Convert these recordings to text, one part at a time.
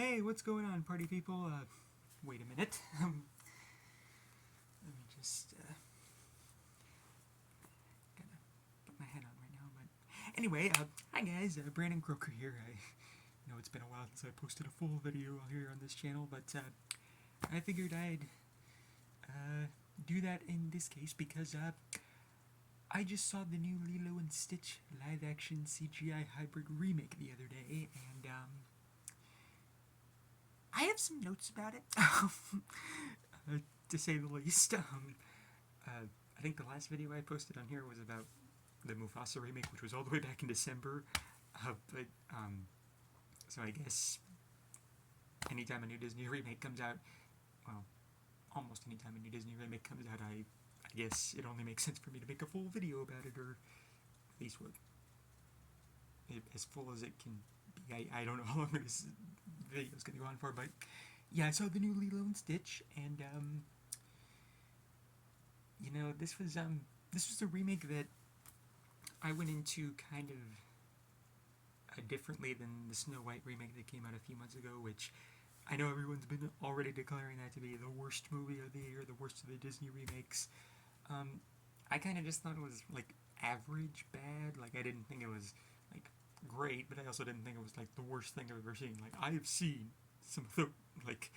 Hey, what's going on, party people? Wait a minute. Let me just gotta put my head on right now. But anyway, hi guys, Brandon Croker here. I know it's been a while since I posted a full video here on this channel, but I figured I'd do that in this case because I just saw the new Lilo and Stitch live-action CGI hybrid remake the other day, and I have some notes about it, to say the least. I think the last video I posted on here was about the Mufasa remake, which was all the way back in December. So I guess anytime a new Disney remake comes out, well, almost anytime a new Disney remake comes out, I guess it only makes sense for me to make a full video about it, or at least as full as it can be. I don't know how long this video is going to go on for, but yeah, I saw the new Lilo and Stitch, and you know, this was a remake that I went into kind of differently than the Snow White remake that came out a few months ago, which I know everyone's been already declaring that to be the worst movie of the year, the worst of the Disney remakes. I kind of just thought it was like average bad. Like, I didn't think it was like great, but I also didn't think it was like the worst thing I've ever seen. Like, I have seen some of the like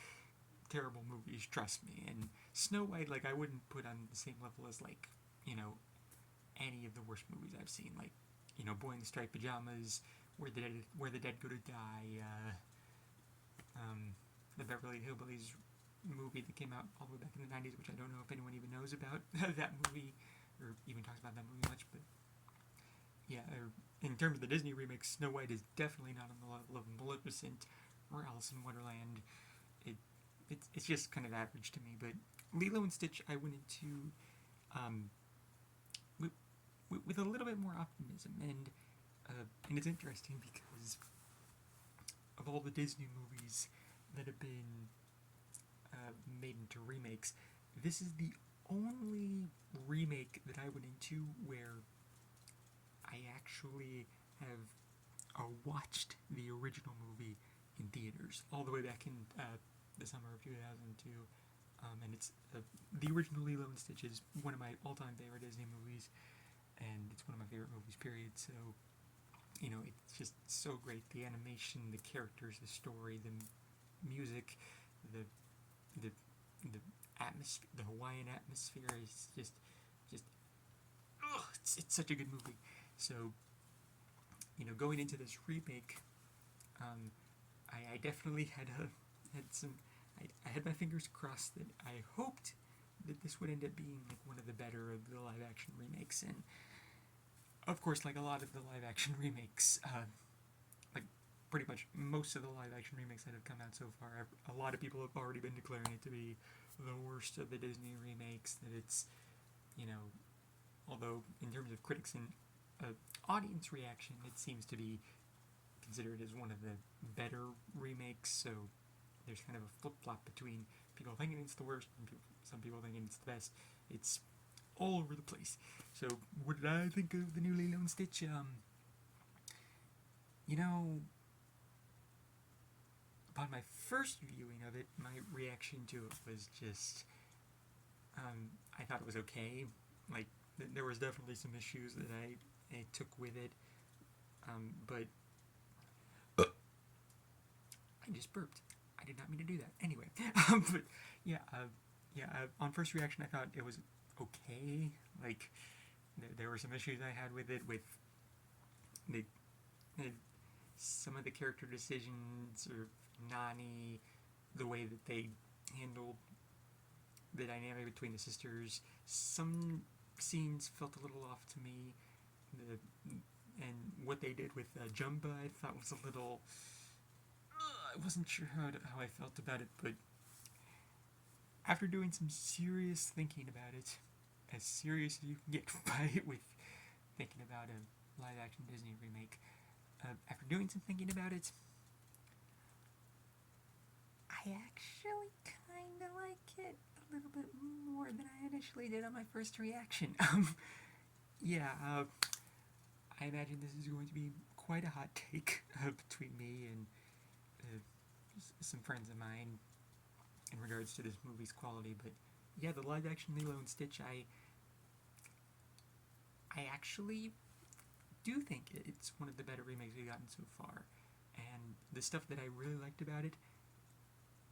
terrible movies, trust me. And Snow White, like, I wouldn't put on the same level as, like, you know, any of the worst movies I've seen. Like, you know, Boy in the Striped Pajamas, Where the Dead Go to Die, the Beverly Hillbillies movie that came out all the way back in the 90s, which I don't know if anyone even knows about that movie, or even talks about that movie much, but yeah, in terms of the Disney remakes, Snow White is definitely not on the level of Maleficent or Alice in Wonderland. It's just kind of average to me, but Lilo and Stitch I went into with a little bit more optimism, and it's interesting because of all the Disney movies that have been made into remakes, this is the only remake that I went into where I actually have watched the original movie in theaters all the way back in the summer of 2002, and it's the original Lilo and Stitch is one of my all-time favorite Disney movies, and it's one of my favorite movies, period. So, you know, it's just so great. The animation, the characters, the story, the music, the atmosphere, the Hawaiian atmosphere is just it's such a good movie. So, you know, going into this remake, I definitely had my fingers crossed that I hoped that this would end up being like one of the better of the live action remakes. And of course, like a lot of the live action remakes, like pretty much most of the live action remakes that have come out so far, a lot of people have already been declaring it to be the worst of the Disney remakes. That it's, you know, although in terms of critics and audience reaction, it seems to be considered as one of the better remakes. So there's kind of a flip-flop between people thinking it's the worst and some people thinking it's the best. It's all over the place. So what did I think of the new Lilo and Stitch? You know, upon my first viewing of it, my reaction to it was just, I thought it was okay. Like, there was definitely some issues that I took with it, but I just burped. I did not mean to do that. Anyway, but yeah, on first reaction, I thought it was okay. Like, there were some issues I had with it, with the some of the character decisions, or Nani, the way that they handled the dynamic between the sisters. Some scenes felt a little off to me. And what they did with Jumba, I thought was a little. I wasn't sure how I felt about it, but after doing some serious thinking about it, as serious as you can get with thinking about a live-action Disney remake, after doing some thinking about it, I actually kind of like it a little bit more than I initially did on my first reaction. Yeah, I imagine this is going to be quite a hot take between me and some friends of mine in regards to this movie's quality, but yeah, the live action Lilo and Stitch, I actually do think it's one of the better remakes we've gotten so far. And the stuff that I really liked about it,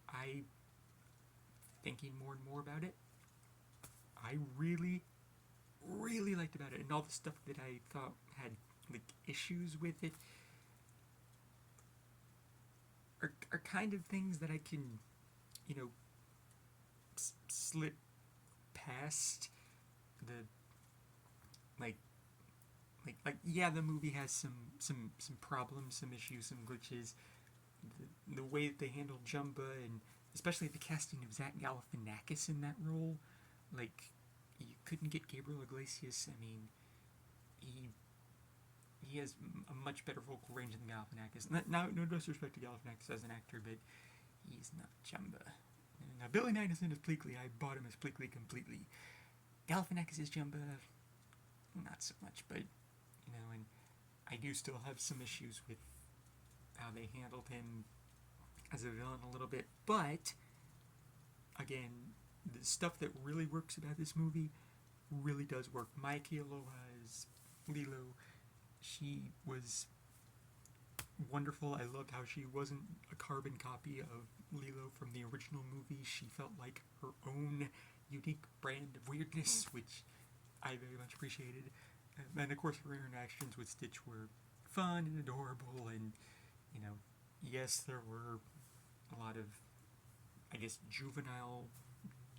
I, thinking more and more about it, I really, really liked about it. And all the stuff that I thought had, like, issues with it are kind of things that I can, you know, slip past. The, like, yeah, the movie has some problems, some issues, some glitches. The way that they handled Jumba, and especially the casting of Zach Galifianakis in that role, like, you couldn't get Gabriel Iglesias. I mean, he has a much better vocal range than Galifianakis. Now, no disrespect to Galifianakis as an actor, but he's not Jumba. Now, Billy Madison is Pleakley. I bought him as Pleakley completely. Galifianakis is Jumba, not so much, but, you know, and I do still have some issues with how they handled him as a villain a little bit, but, again, the stuff that really works about this movie really does work. Maiki Aloha as Lilo. She was wonderful. I loved how she wasn't a carbon copy of Lilo from the original movie. She felt like her own unique brand of weirdness, which I very much appreciated. And of course, her interactions with Stitch were fun and adorable, and, you know, yes, there were a lot of, I guess, juvenile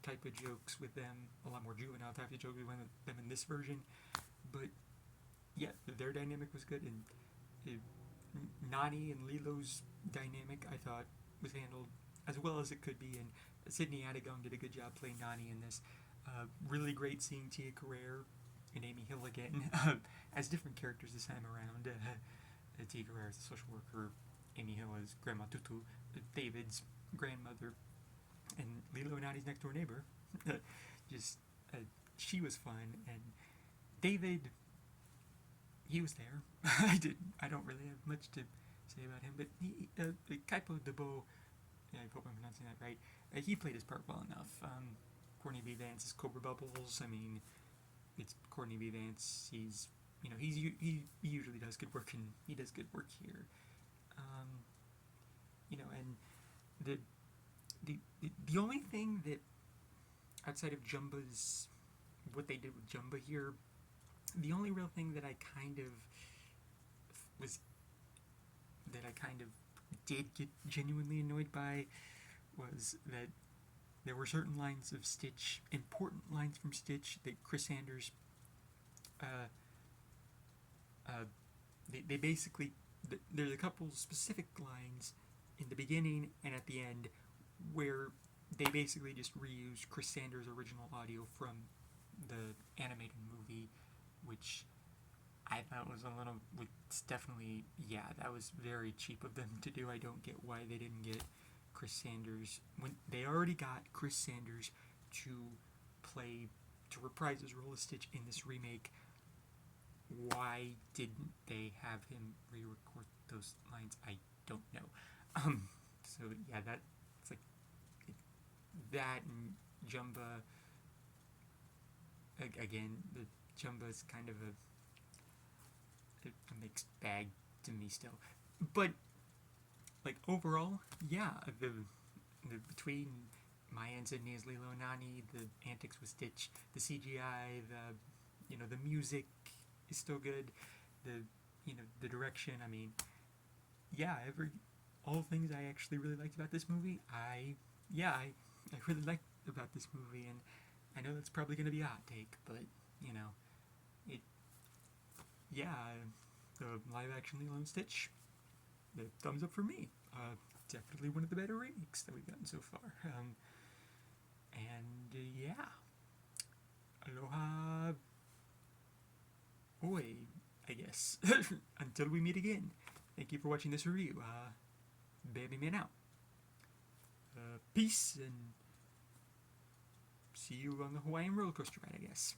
type of jokes with them, a lot more juvenile type of jokes with them in this version, but yeah, their dynamic was good, and Nani and Lilo's dynamic, I thought, was handled as well as it could be, and Sydney Adigong did a good job playing Nani in this. Really great seeing Tia Carrere and Amy Hill again as different characters this time around. Tia Carrere as a social worker, Amy Hill as Grandma Tutu, David's grandmother, and Lilo and Nani's next door neighbor. Just, she was fun, and David, he was there. I don't really have much to say about him, but Kaipo Debo, I hope I'm pronouncing that right, he played his part well enough. Courtney B. Vance is Cobra Bubbles. I mean, it's Courtney B. Vance. He's, you know, he usually does good work, and he does good work here. You know, and the only thing that, outside of Jumba's, what they did with Jumba here, the only real thing that I kind of did get genuinely annoyed by was that there were certain lines of Stitch, important lines from Stitch, that Chris Sanders, they basically, there's a couple specific lines in the beginning and at the end where they basically just reused Chris Sanders' original audio from the animated movie, which I thought was a little, it's definitely, yeah, that was very cheap of them to do. I don't get why they didn't get Chris Sanders, when they already got Chris Sanders to reprise his role as Stitch in this remake. Why didn't they have him re-record those lines? I don't know. So yeah, it's like that, and Jumba, again, the Jumba's kind of a mixed bag to me still, but like overall, yeah, the between Maya and Sydney as Lilo and Nani, the antics with Stitch, the CGI, the music is still good, the direction. I mean, yeah, all the things I actually really liked about this movie, I really liked about this movie, and I know that's probably going to be a hot take, but the live action Lilo and Stitch, the thumbs up for me. Definitely one of the better remakes that we've gotten so far. Aloha, oi, I guess. Until we meet again. Thank you for watching this review. Baby Man out. Peace, and see you on the Hawaiian roller coaster ride, I guess.